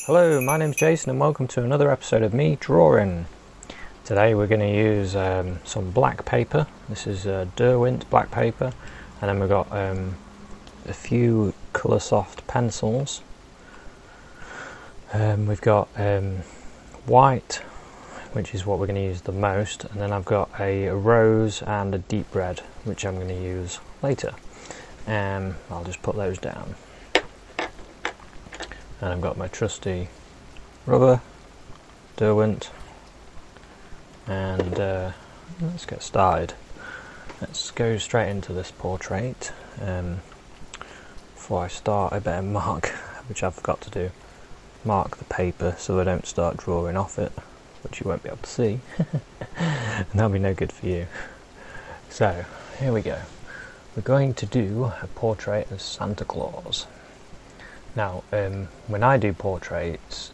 Hello, my name's Jason and welcome to another episode of me drawing. Today we're going to use some black paper. This is Derwent black paper, and then we've got a few Coloursoft pencils. We've got white, which is what we're going to use the most, and then I've got a rose and a deep red, which I'm going to use later. I'll just put those down. And I've got my trusty rubber, Derwent, and let's get started. Let's go straight into this portrait. Before I start, I better mark, which I forgot to do, mark the paper so I don't start drawing off it, which you won't be able to see. And that'll be no good for you. So, here we go. We're going to do a portrait of Santa Claus. Now, when I do portraits,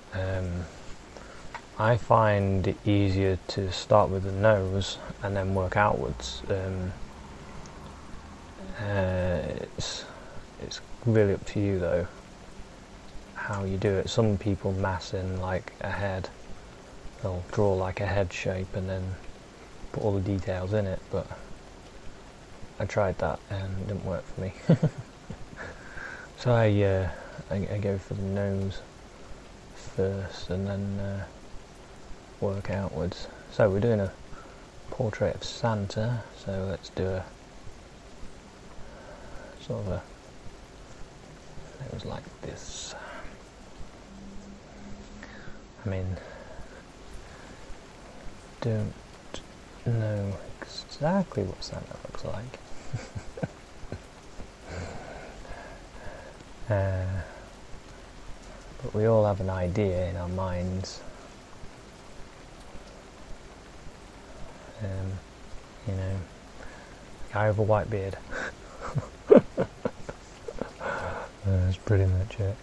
I find it easier to start with the nose and then work outwards. It's really up to you though, how you do it. Some people mass in like a head. They'll draw like a head shape and then put all the details in it, but I tried that and it didn't work for me. So I go for the nose first and then work outwards. So we're doing a portrait of Santa, so let's do a sort of a nose like this. I mean, don't know exactly what Santa looks like. But we all have an idea in our minds. You know, a guy with a white beard. That's pretty much it.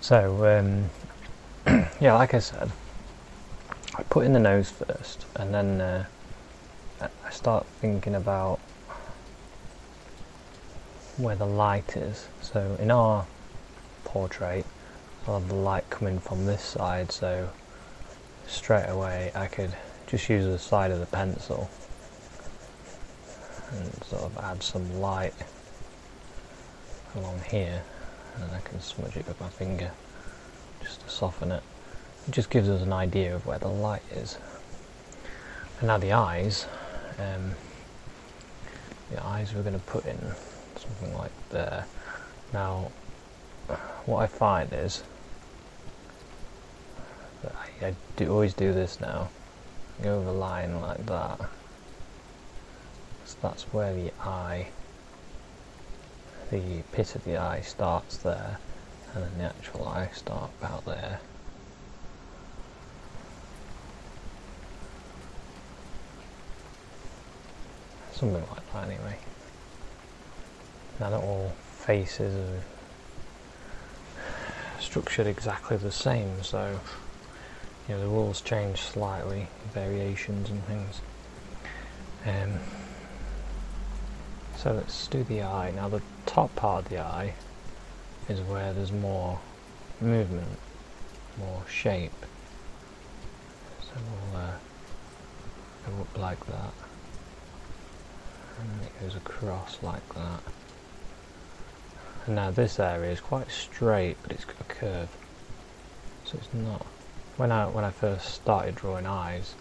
So, yeah, like I said, I put in the nose first, and then I start thinking about where the light is. So in our portrait, I'll have the light coming from this side, so straight away I could just use the side of the pencil and sort of add some light along here, and I can smudge it with my finger just to soften it. It just gives us an idea of where the light is. And now the eyes we're going to put in something like there. Now what I find is that I always do this now, go over a line like that, so that's where the pit of the eye starts there, and then the actual eye starts about there. Something like that anyway. Now not all faces are structured exactly the same, so you know the rules change slightly, variations and things. So let's do the eye. Now the top part of the eye is where there's more movement, more shape. So we'll go up like that, and it goes across like that. And now this area is quite straight, but it's got a curve, so it's not. When I first started drawing eyes,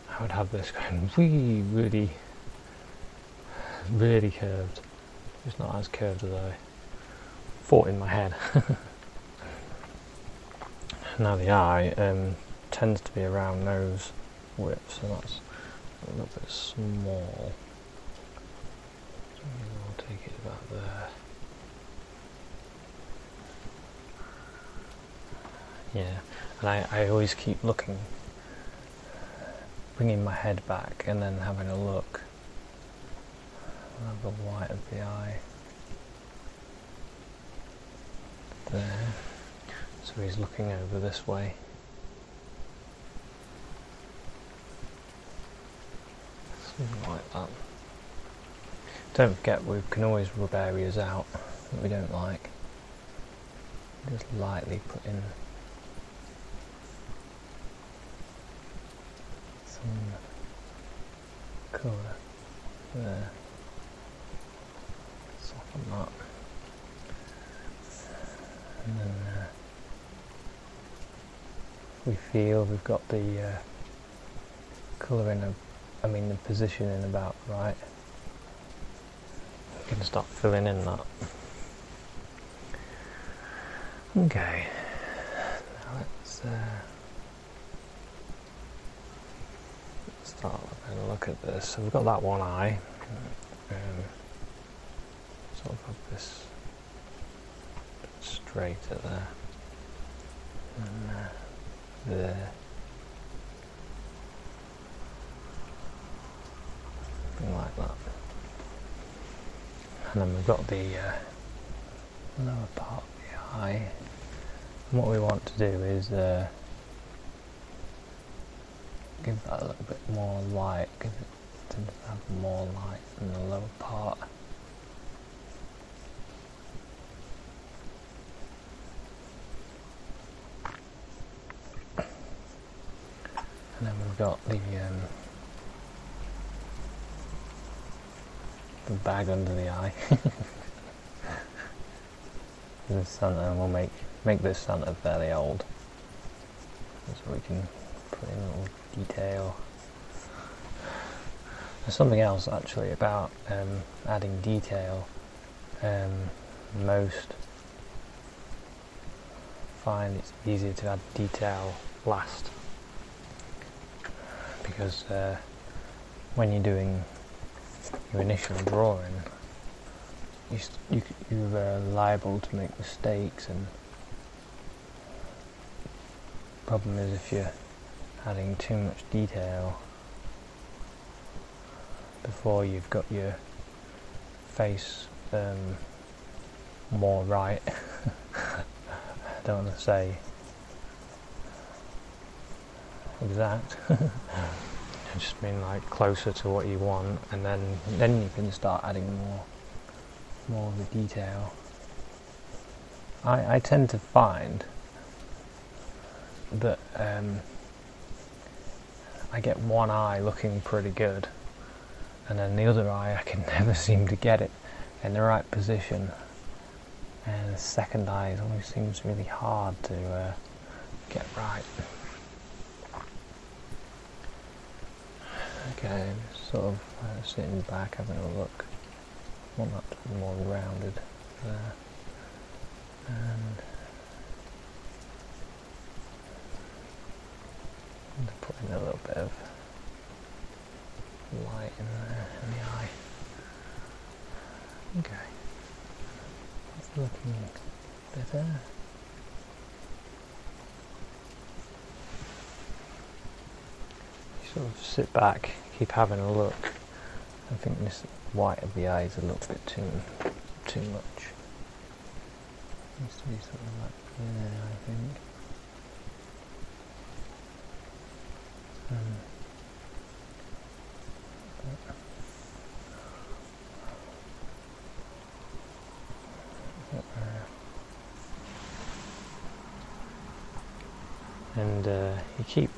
I would have this going really curved. It's not as curved as I thought in my head. Now the eye tends to be around nose width, so that's a little bit small. So I'll take it about there. Yeah, and I always keep looking, bringing my head back and then having a look at the white of the eye there. So he's looking over this way. Something like that. Don't forget, we can always rub areas out that we don't like. Just lightly put in colour there. Soften that. And then we feel we've got the colour the positioning about right. We can start filling in that. Okay, now let's start having a look at this. So we've got that one eye. Sort of have this straighter there. And there. Something like that. And then we've got the lower part of the eye. And what we want to do is give that a little bit more light, because it tends to have more light in the lower part. And then we've got the bag under the eye. This Santa, and we'll make this Santa fairly old, so we can put in a little detail. There's something else actually about adding detail. Most find it's easier to add detail last, because when you're doing your initial drawing, you're liable to make mistakes, and the problem is if you're adding too much detail before you've got your face more right. I don't want to say exact. I just mean like closer to what you want, and then you can start adding more of the detail. I tend to find that I get one eye looking pretty good, and then the other eye I can never seem to get it in the right position, and the second eye always seems really hard to get right. Okay, sort of sitting back, having a look. I want that to be more rounded there. And put in a little bit of light in there, in the eye. Okay, that's looking better. Sort of sit back, keep having a look. I think this white of the eye is a little bit too much. Needs to be something like there, I think. And you keep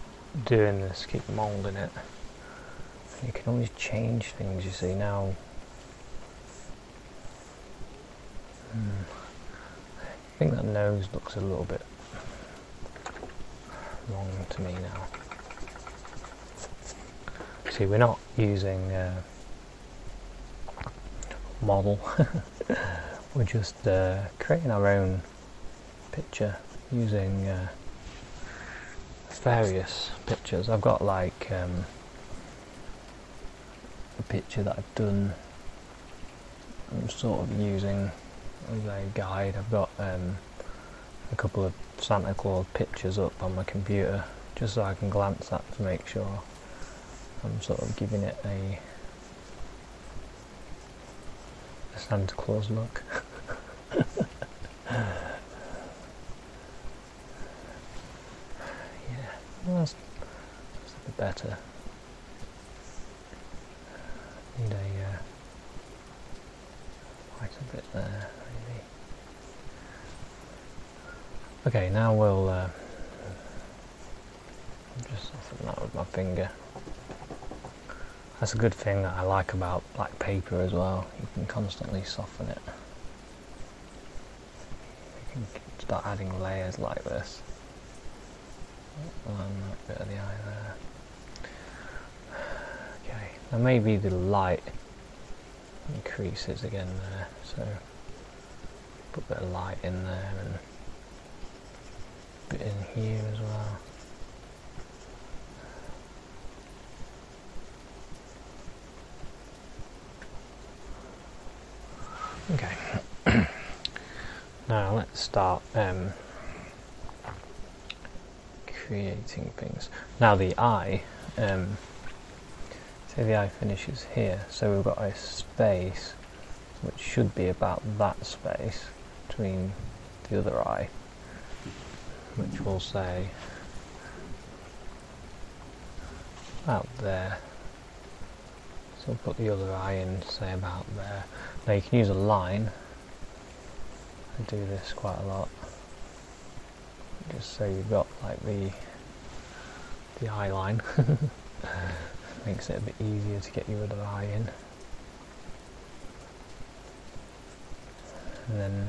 doing this, keep moulding it. You can always change things, you see. Now I think that nose looks a little bit wrong to me now. See, we're not using model. We're just creating our own picture using various pictures. I've got like a picture that I've done. I'm sort of using as a guide. I've got a couple of Santa Claus pictures up on my computer, just so I can glance at to make sure I'm sort of giving it a Santa Claus look. Well, that's a bit better. Need a quite a bit there, maybe. Okay, now we'll just Soften that with my finger. That's a good thing that I like about black paper as well. You can constantly soften it. You can start adding layers like this. Align that bit of the eye there. Okay, now maybe the light increases again there, so put a bit of light in there and a bit in here as well. Okay, now let's start creating things. Now the eye, say the eye finishes here, so we've got a space which should be about that space between the other eye, which we'll say about there. So we'll put the other eye in, say about there. Now you can use a line. I do this quite a lot, just so you've got like the eye line. Makes it a bit easier to get your other eye in. And then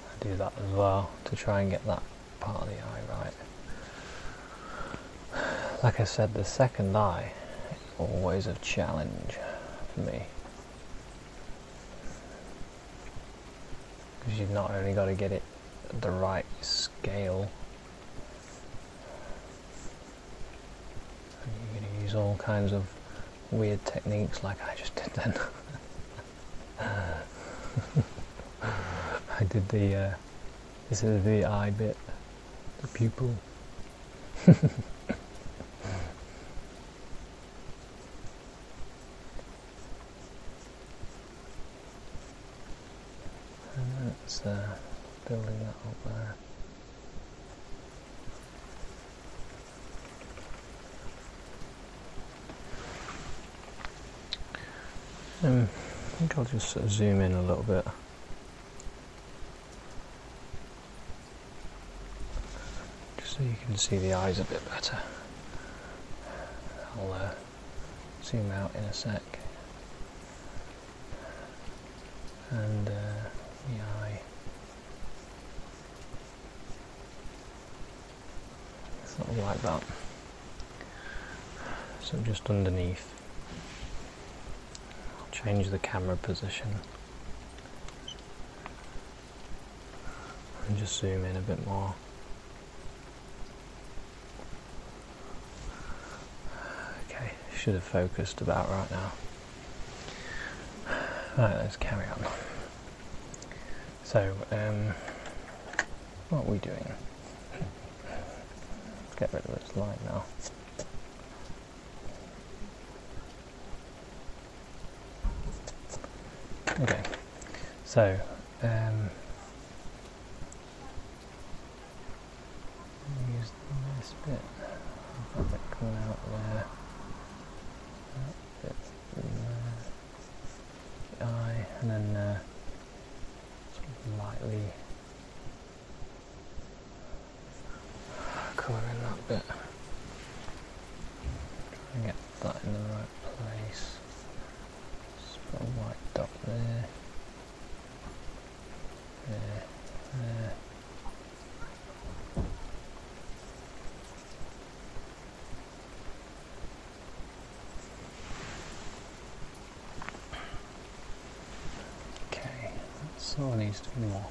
I do that as well to try and get that part of the eye right. Like I said, the second eye is always a challenge for me, because you've not only got to get it at the right scale, you're going to use all kinds of weird techniques like I just did then. I did the this is the eye bit, the pupil. And that's building that up there. I think I'll just sort of zoom in a little bit. Just so you can see the eyes a bit better. I'll zoom out in a sec. And the eye. Sort of like that. So just underneath. Change the camera position and just zoom in a bit more. Okay, should have focused about right now. Right, let's carry on. So, what are we doing? Let's get rid of this light now. Okay, so use this bit, that bit coming out there, that bit there, the eye, and then sort of lightly colour in that bit. Try and get that in the right place. Just put a white dot there. There. Okay, that sort of needs to be more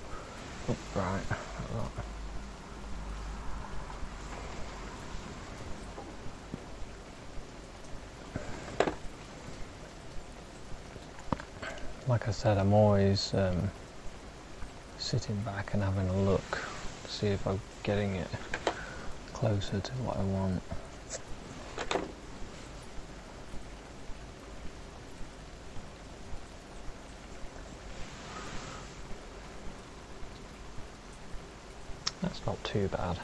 upright, like that. Like I said, I'm always sitting back and having a look to see if I'm getting it closer to what I want. That's not too bad.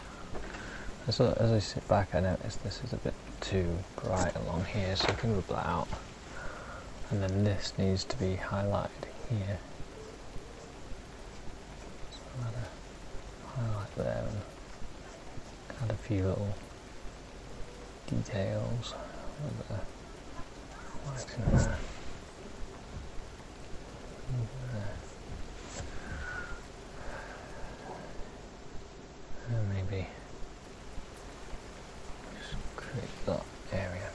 As I sit back, I notice this is a bit too bright along here, so I can rub that out. And then this needs to be highlighted here. So I'll add a highlight there and add a few little details with the lights in there. And maybe just create that area.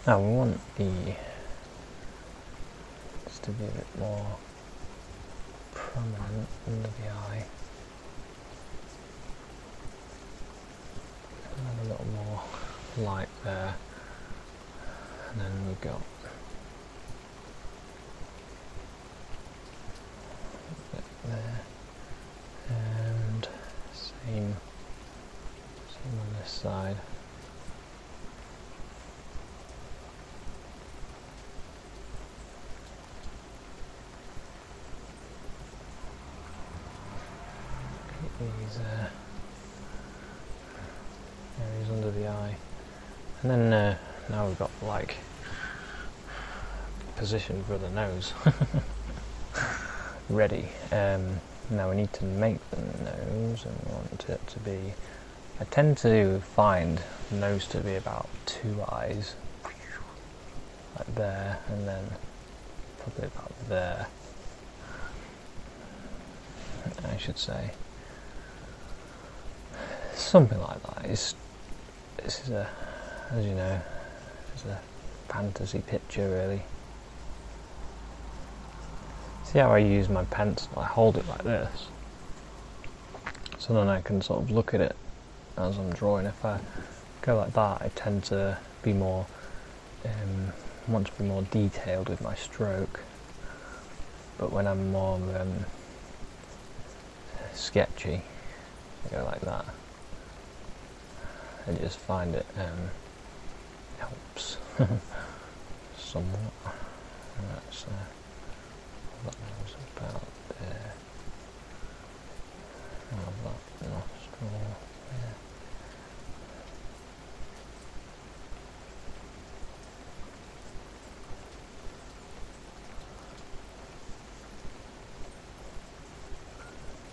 Now we want this to be a bit more prominent under the eye. Add a little more light there, and then we've got a bit there, and same on this side. These areas under the eye, and then now we've got like position for the nose ready. Now we need to make the nose, and we want it to be, I tend to find the nose to be about 2 eyes, like there, and then probably about there, I should say. Something like that. This is a, as you know, it's a fantasy picture really. See how I use my pencil? I hold it like this, so then I can sort of look at it as I'm drawing. If I go like that, I tend to be more, want to be more detailed with my stroke. But when I'm more sketchy, I go like that. I just find it helps somewhat. And that's that was about there. That nostril there.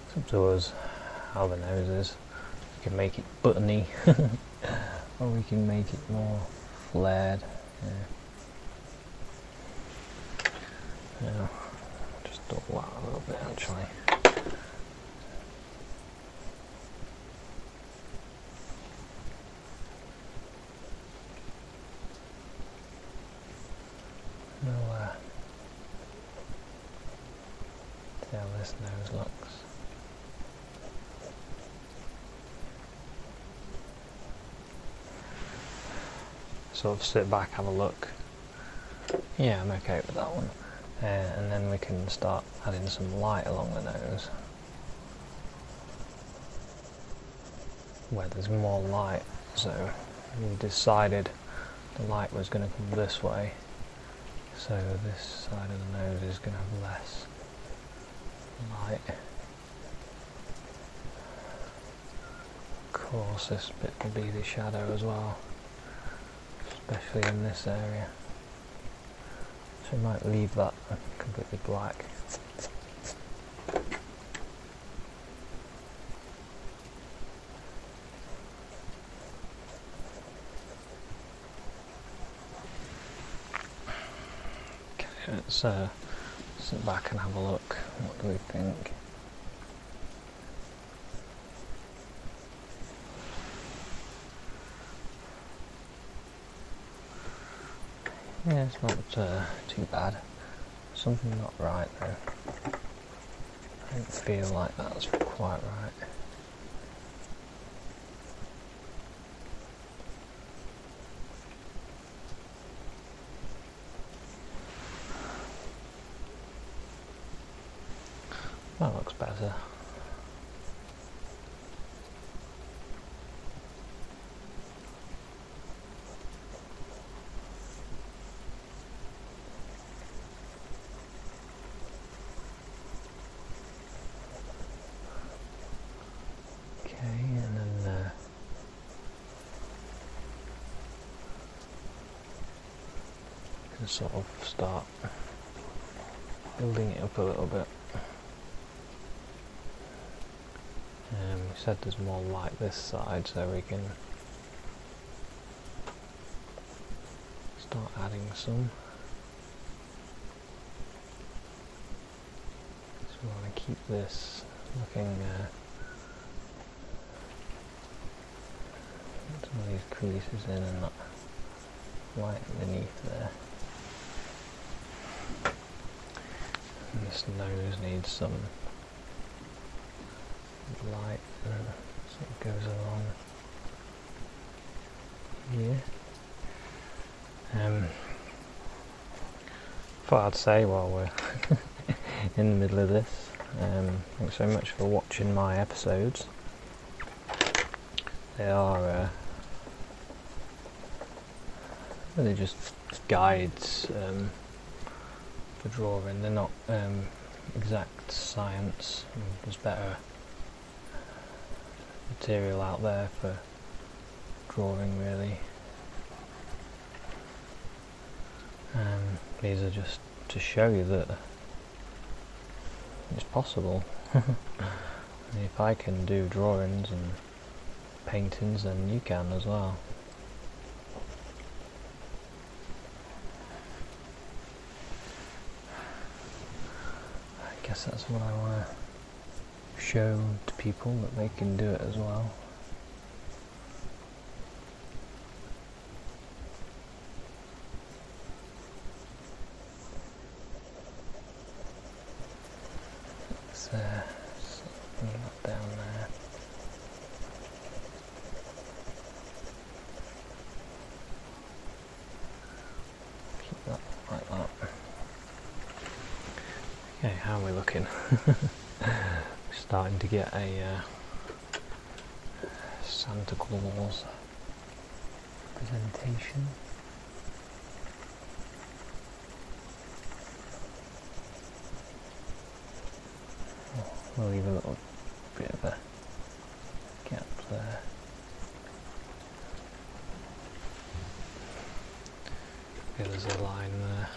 It's up to us how the nose is. We can make it buttony, or we can make it more flared. Yeah, just double that a little bit actually. We'll see how this nose looks. Sort of sit back, have a look. Yeah, I'm okay with that one. And then we can start adding some light along the nose, where there's more light. So we decided the light was going to come this way, so this side of the nose is going to have less light. Of course, this bit will be the shadow as well, especially in this area. So we might leave that completely black. Okay, let's sit back and have a look. What do we think? Yeah, it's not too bad. Something not right though. I don't feel like that's quite right. That looks better. Sort of start building it up a little bit. He said there's more light this side, so we can start adding some. So we want to keep this looking some of these creases in and that light underneath there. And this nose needs some light so it goes along here. Thought I'd say while we're in the middle of this, thanks so much for watching my episodes. They are really just guides for drawing. They're not exact science. There's better material out there for drawing, really. These are just to show you that it's possible. If I can do drawings and paintings, then you can as well. I guess that's what I want to show to people, that they can do it as well. Something down there. Keep that like that. Okay, how are we looking? Starting to get a Santa Claus presentation. We'll leave a little bit of a gap there. Okay, there's a line there.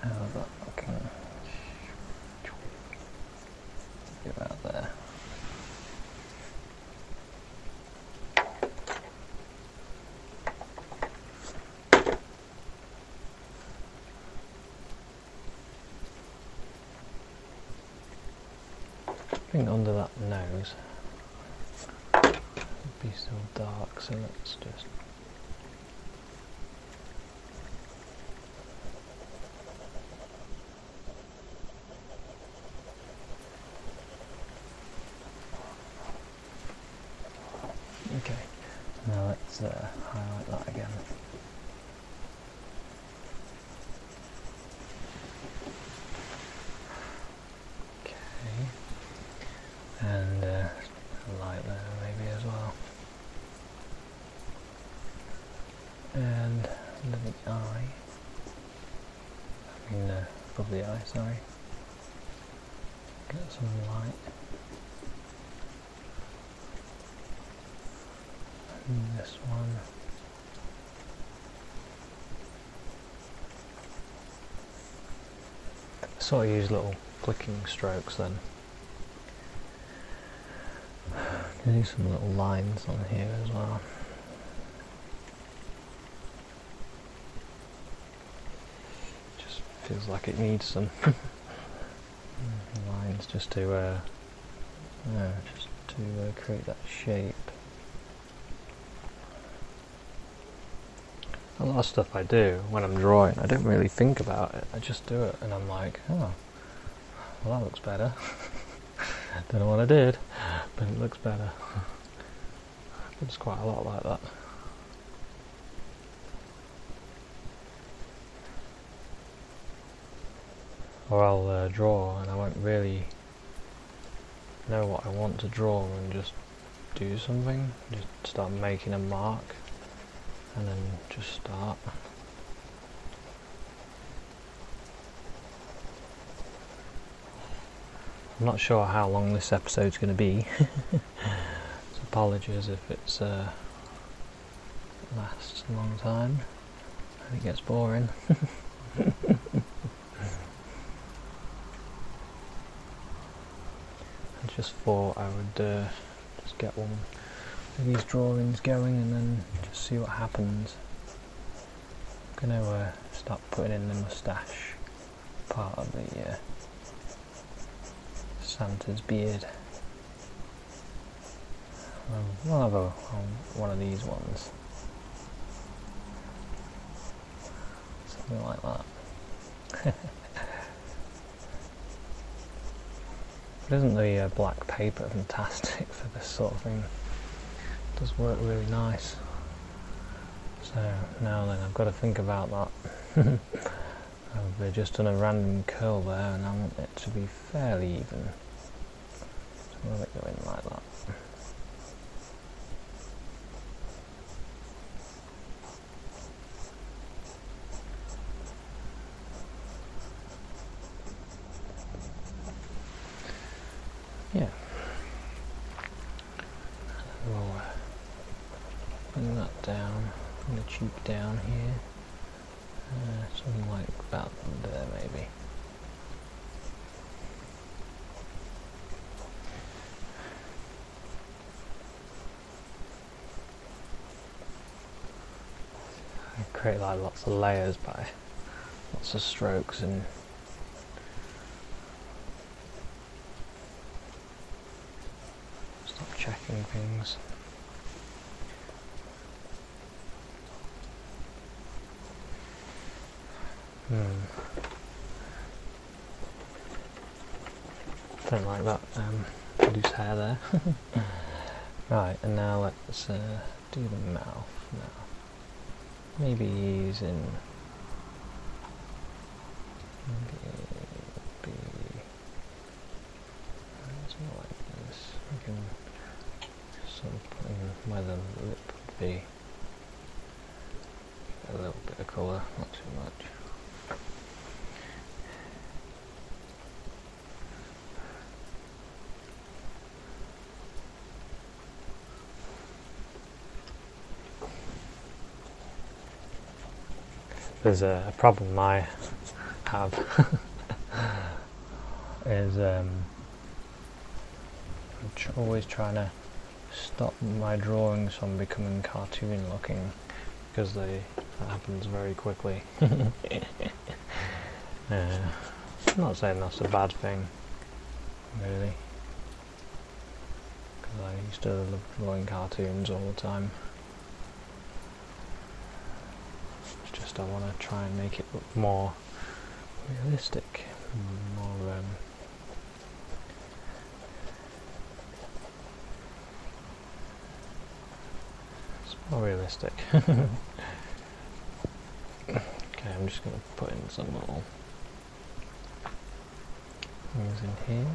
How's that looking? About there. I think under that nose it'd be still dark, so let's just okay, now let's highlight that again. Okay, and a light there maybe as well. And under the eye, above the eye, sorry. Get some light. This one. Sort of use little flicking strokes then. Do some little lines on here as well. Just feels like it needs some lines just to create that shape. A lot of stuff I do when I'm drawing, I don't really think about it. I just do it, and I'm like, oh, well, that looks better. Don't know what I did, but it looks better. It's quite a lot like that. Or I'll draw and I won't really know what I want to draw and just do something. Just start making a mark and then just start. I'm not sure how long this episode's going to be. Apologies if it's lasts a long time and it gets boring. I just thought I would just get one of these drawings going and then just see what happens. I'm going to start putting in the moustache part of the Santa's beard. We'll have one of these ones. Something like that. But isn't the black paper fantastic for this sort of thing? It does work really nice. So now then, I've got to think about that. I've just done a random curl there and I want it to be fairly even. So we'll go in like that. Yeah. We'll bring that down, bring the cheek down here. Something like about there maybe. I create like lots of layers by lots of strokes and stop checking things. Don't like that loose hair there. Right, and now let's do the mouth now. Maybe ease in. Maybe it's more like this. We can sort of put in where the lip would be. A little bit of colour, not too much. There's a problem I have is I'm always trying to stop my drawings from becoming cartoon looking because that happens very quickly. I'm not saying that's a bad thing, really, because I used to love drawing cartoons all the time. I want to try and make it look more realistic, more it's more realistic. Okay, I'm just going to put in some little things in here.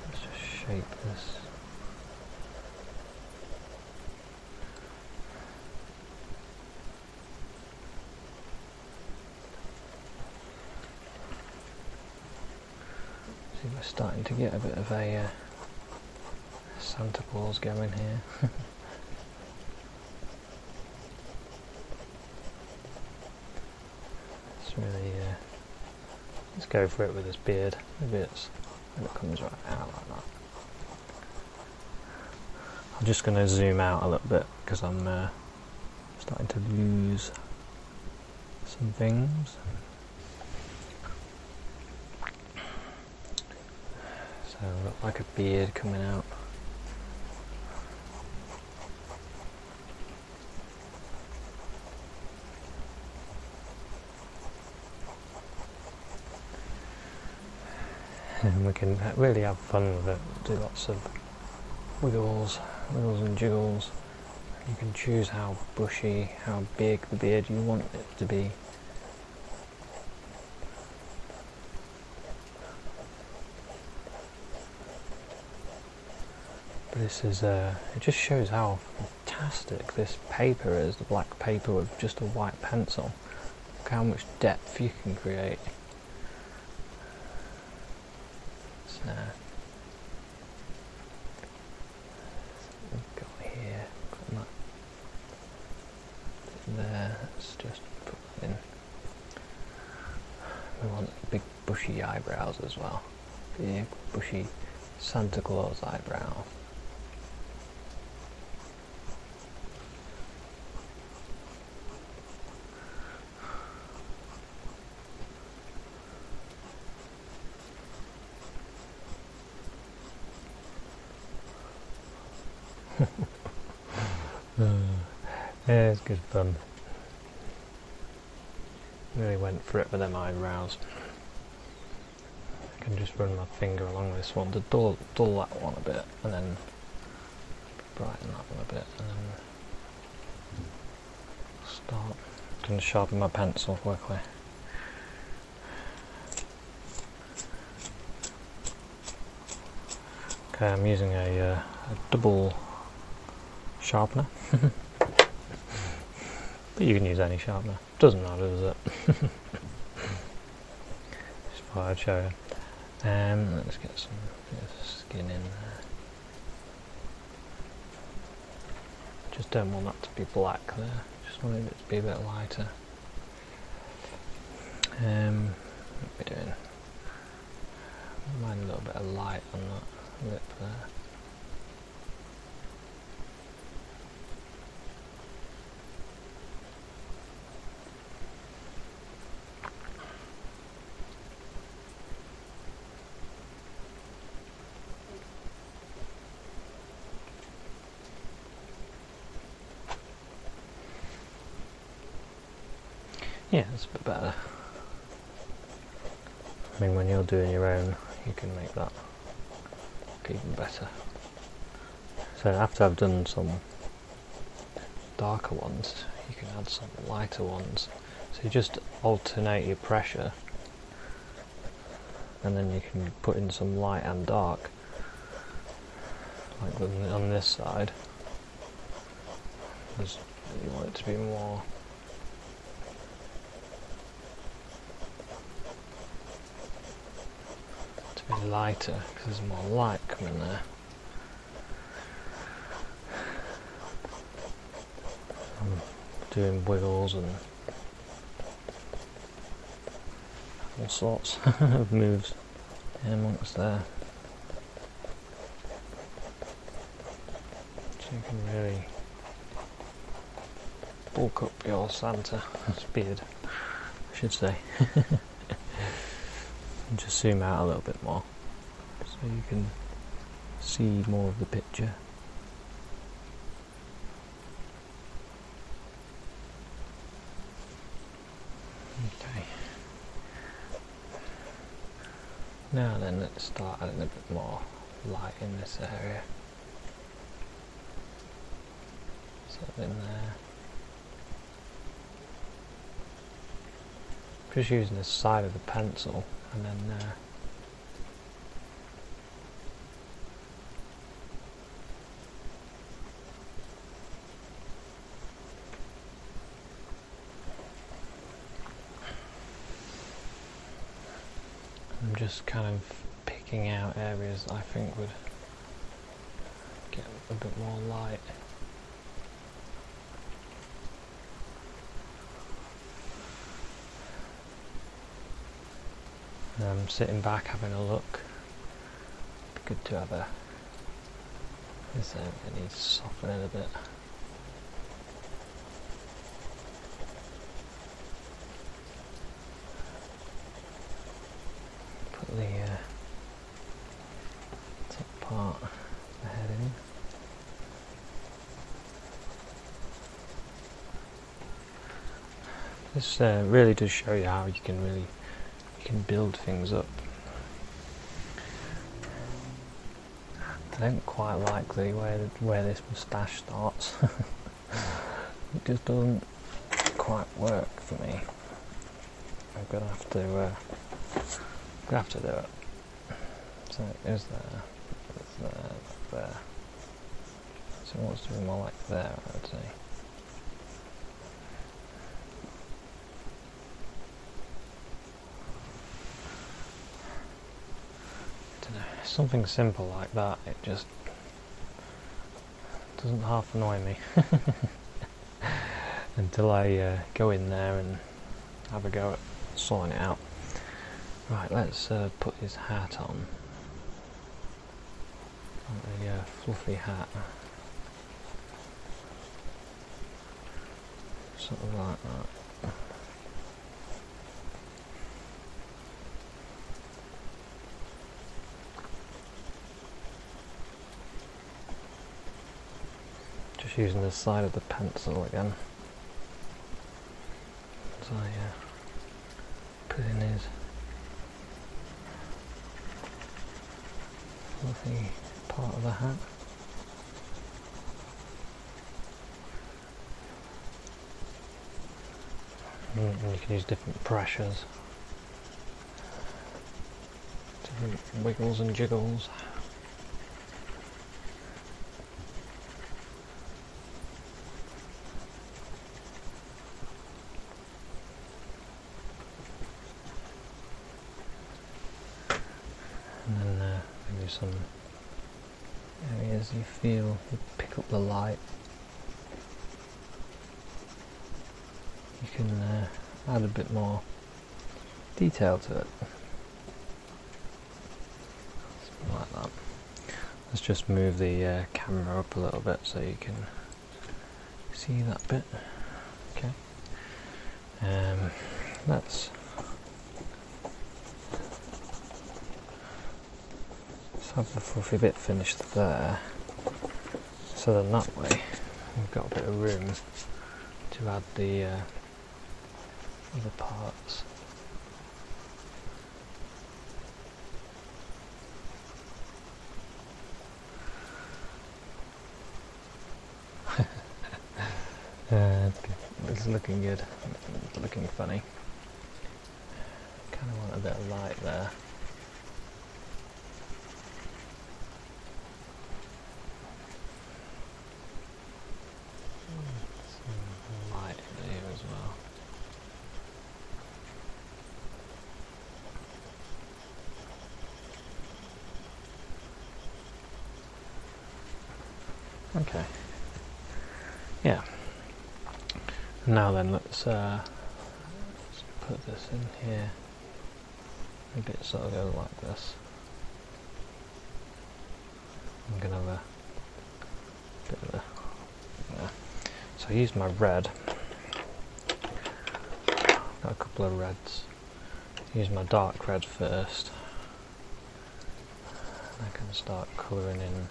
Let's just shape this. See, we're starting to get a bit of a Santa Claus going here. It's really, let's go for it with this beard. Maybe it comes right out like that. I'm just going to zoom out a little bit because I'm starting to lose some things. So I've got like a beard coming out. And we can really have fun with it, do lots of wiggles and jiggles. You can choose how bushy, how big the beard you want it to be. This is it just shows how fantastic this paper is, the black paper with just a white pencil. Look how much depth you can create. So, bushy eyebrows as well. Big bushy Santa Claus eyebrow. Yeah, it's good fun. Really went for it with them eyebrows. I can just run my finger along this one to dull that one a bit, and then brighten that one a bit, and then start. I'm going to sharpen my pencil quickly. Okay, I'm using a double sharpener. But you can use any sharpener. Doesn't matter, does it? Just thought I'd show you. Let's get some skin in there. Just don't want that to be black there. Just wanted it to be a bit lighter. What are we doing? Mind a little bit of light on that lip there. Yeah, it's a bit better. I mean, when you're doing your own, you can make that look even better. So after I've done some darker ones, you can add some lighter ones. So you just alternate your pressure, and then you can put in some light and dark, like on this side. You want it to be more lighter because there's more light coming there. I'm doing wiggles and all sorts of moves in amongst there, so you can really bulk up your Santa beard, I should say. And just zoom out a little bit more so you can see more of the picture. Okay. Now then, let's start adding a bit more light in this area. So in there. Just using the side of the pencil, and then I'm just kind of picking out areas I think would get a bit more light. I'm sitting back having a look. It'd be good to have this area needs to soften it a bit. Put the top part of the head in. This really does show you how you can build things up. I don't quite like the where this moustache starts. It just doesn't quite work for me. I'm gonna have to do it. So it is there, it's there, it's there. So it wants to be more like there, I would say. Something simple like that, it just doesn't half annoy me until I go in there and have a go at sorting it out. Right, let's put his hat on. A fluffy hat. Sort of like that. Just using the side of the pencil again. So put in his fluffy part of the hat. And you can use different pressures, different wiggles and jiggles. And then maybe some areas you feel you pick up the light. You can add a bit more detail to it. Something like that. Let's just move the camera up a little bit so you can see that bit. Okay. Let's have the fluffy bit finished there. So then that way we've got a bit of room to add the other parts. It's looking good. It's looking funny. Kind of want a bit of light there. Some light here as well. Okay. Yeah. Now then, let's put this in here. Maybe it sort of goes like this. I'm gonna have a bit of a. Yeah. So I used my red. Got a couple of reds. Use my dark red first. And I can start colouring in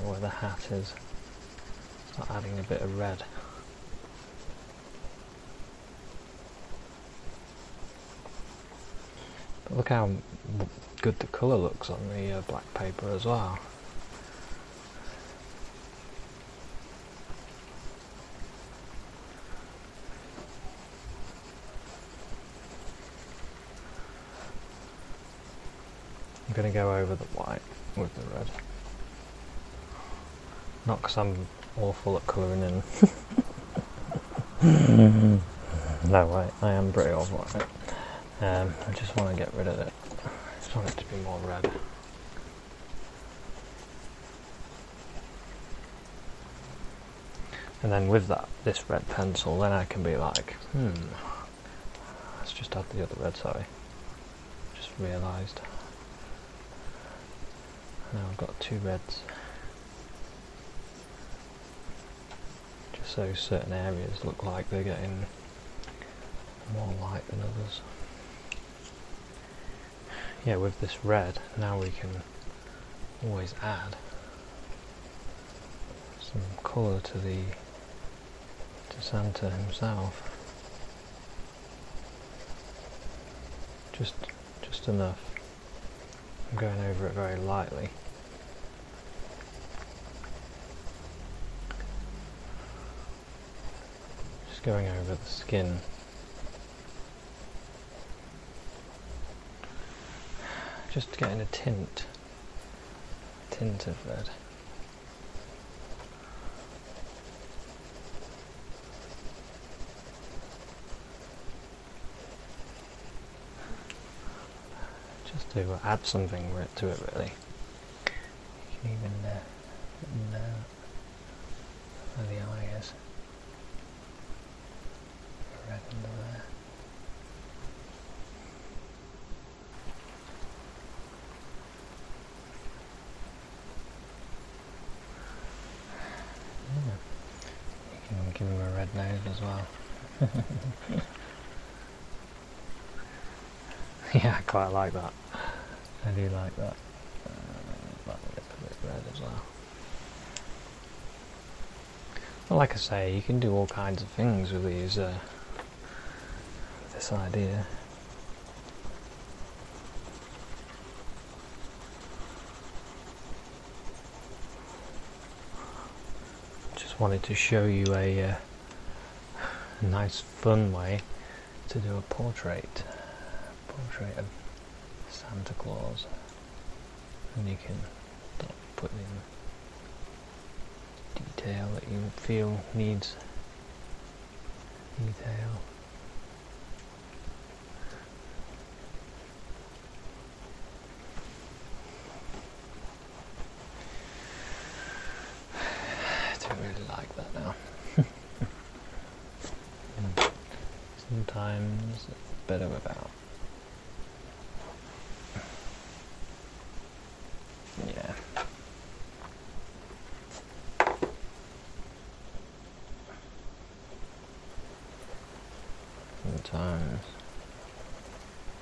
where the hat is. Start adding a bit of red. But look how good the colour looks on the black paper as well. I'm going to go over the white with the red. Not because I'm awful at colouring in. No way, I am pretty awful at it. I just want to get rid of it. I just want it to be more red. And then with this red pencil, then I can be like, let's just add the other red, sorry. Just realised. Now I've got two reds. Just so certain areas look like they're getting more light than others. Yeah, with this red, now we can always add some colour to Santa himself. Just enough. I'm going over it very lightly. Just going over the skin. Just getting a tint of red. Just to add something to it, really. You can even put in where the eye is. Red under there. nose as well. Yeah, I quite like that. I do like that. That lip a bit red as well. Well, like I say, you can do all kinds of things with these. This idea. Just wanted to show you a nice, fun way to do a portrait of Santa Claus, and you can put in detail that you feel needs detail. I don't really like that now. Sometimes it's better without. Yeah. Sometimes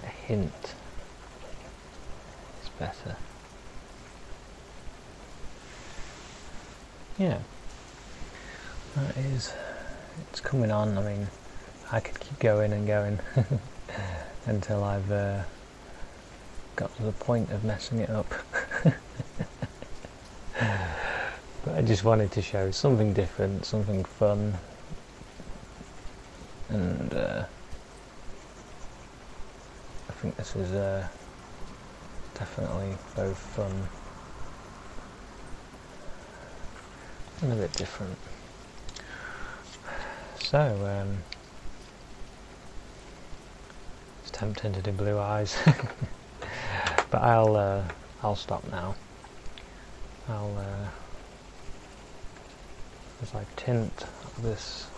a hint is better. Yeah. That is, it's coming on. I mean, I could keep going and going until I've got to the point of messing it up. But I just wanted to show something different, something fun, and I think this is definitely both fun and a bit different. So it's tempting to do blue eyes, but I'll stop now. As I tint this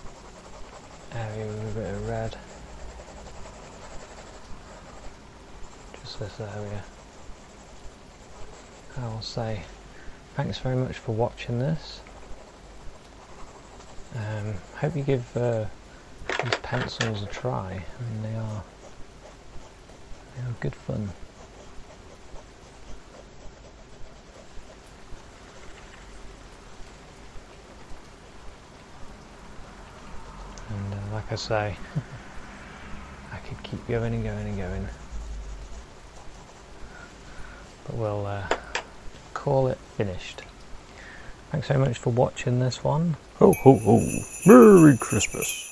area with a bit of red, just this area, I will say thanks very much for watching this. Hope you give these pencils a try. I mean, they are good fun. And like I say, I could keep going and going and going, but we'll call it finished. Thanks so much for watching this one. Ho ho ho! Merry Christmas!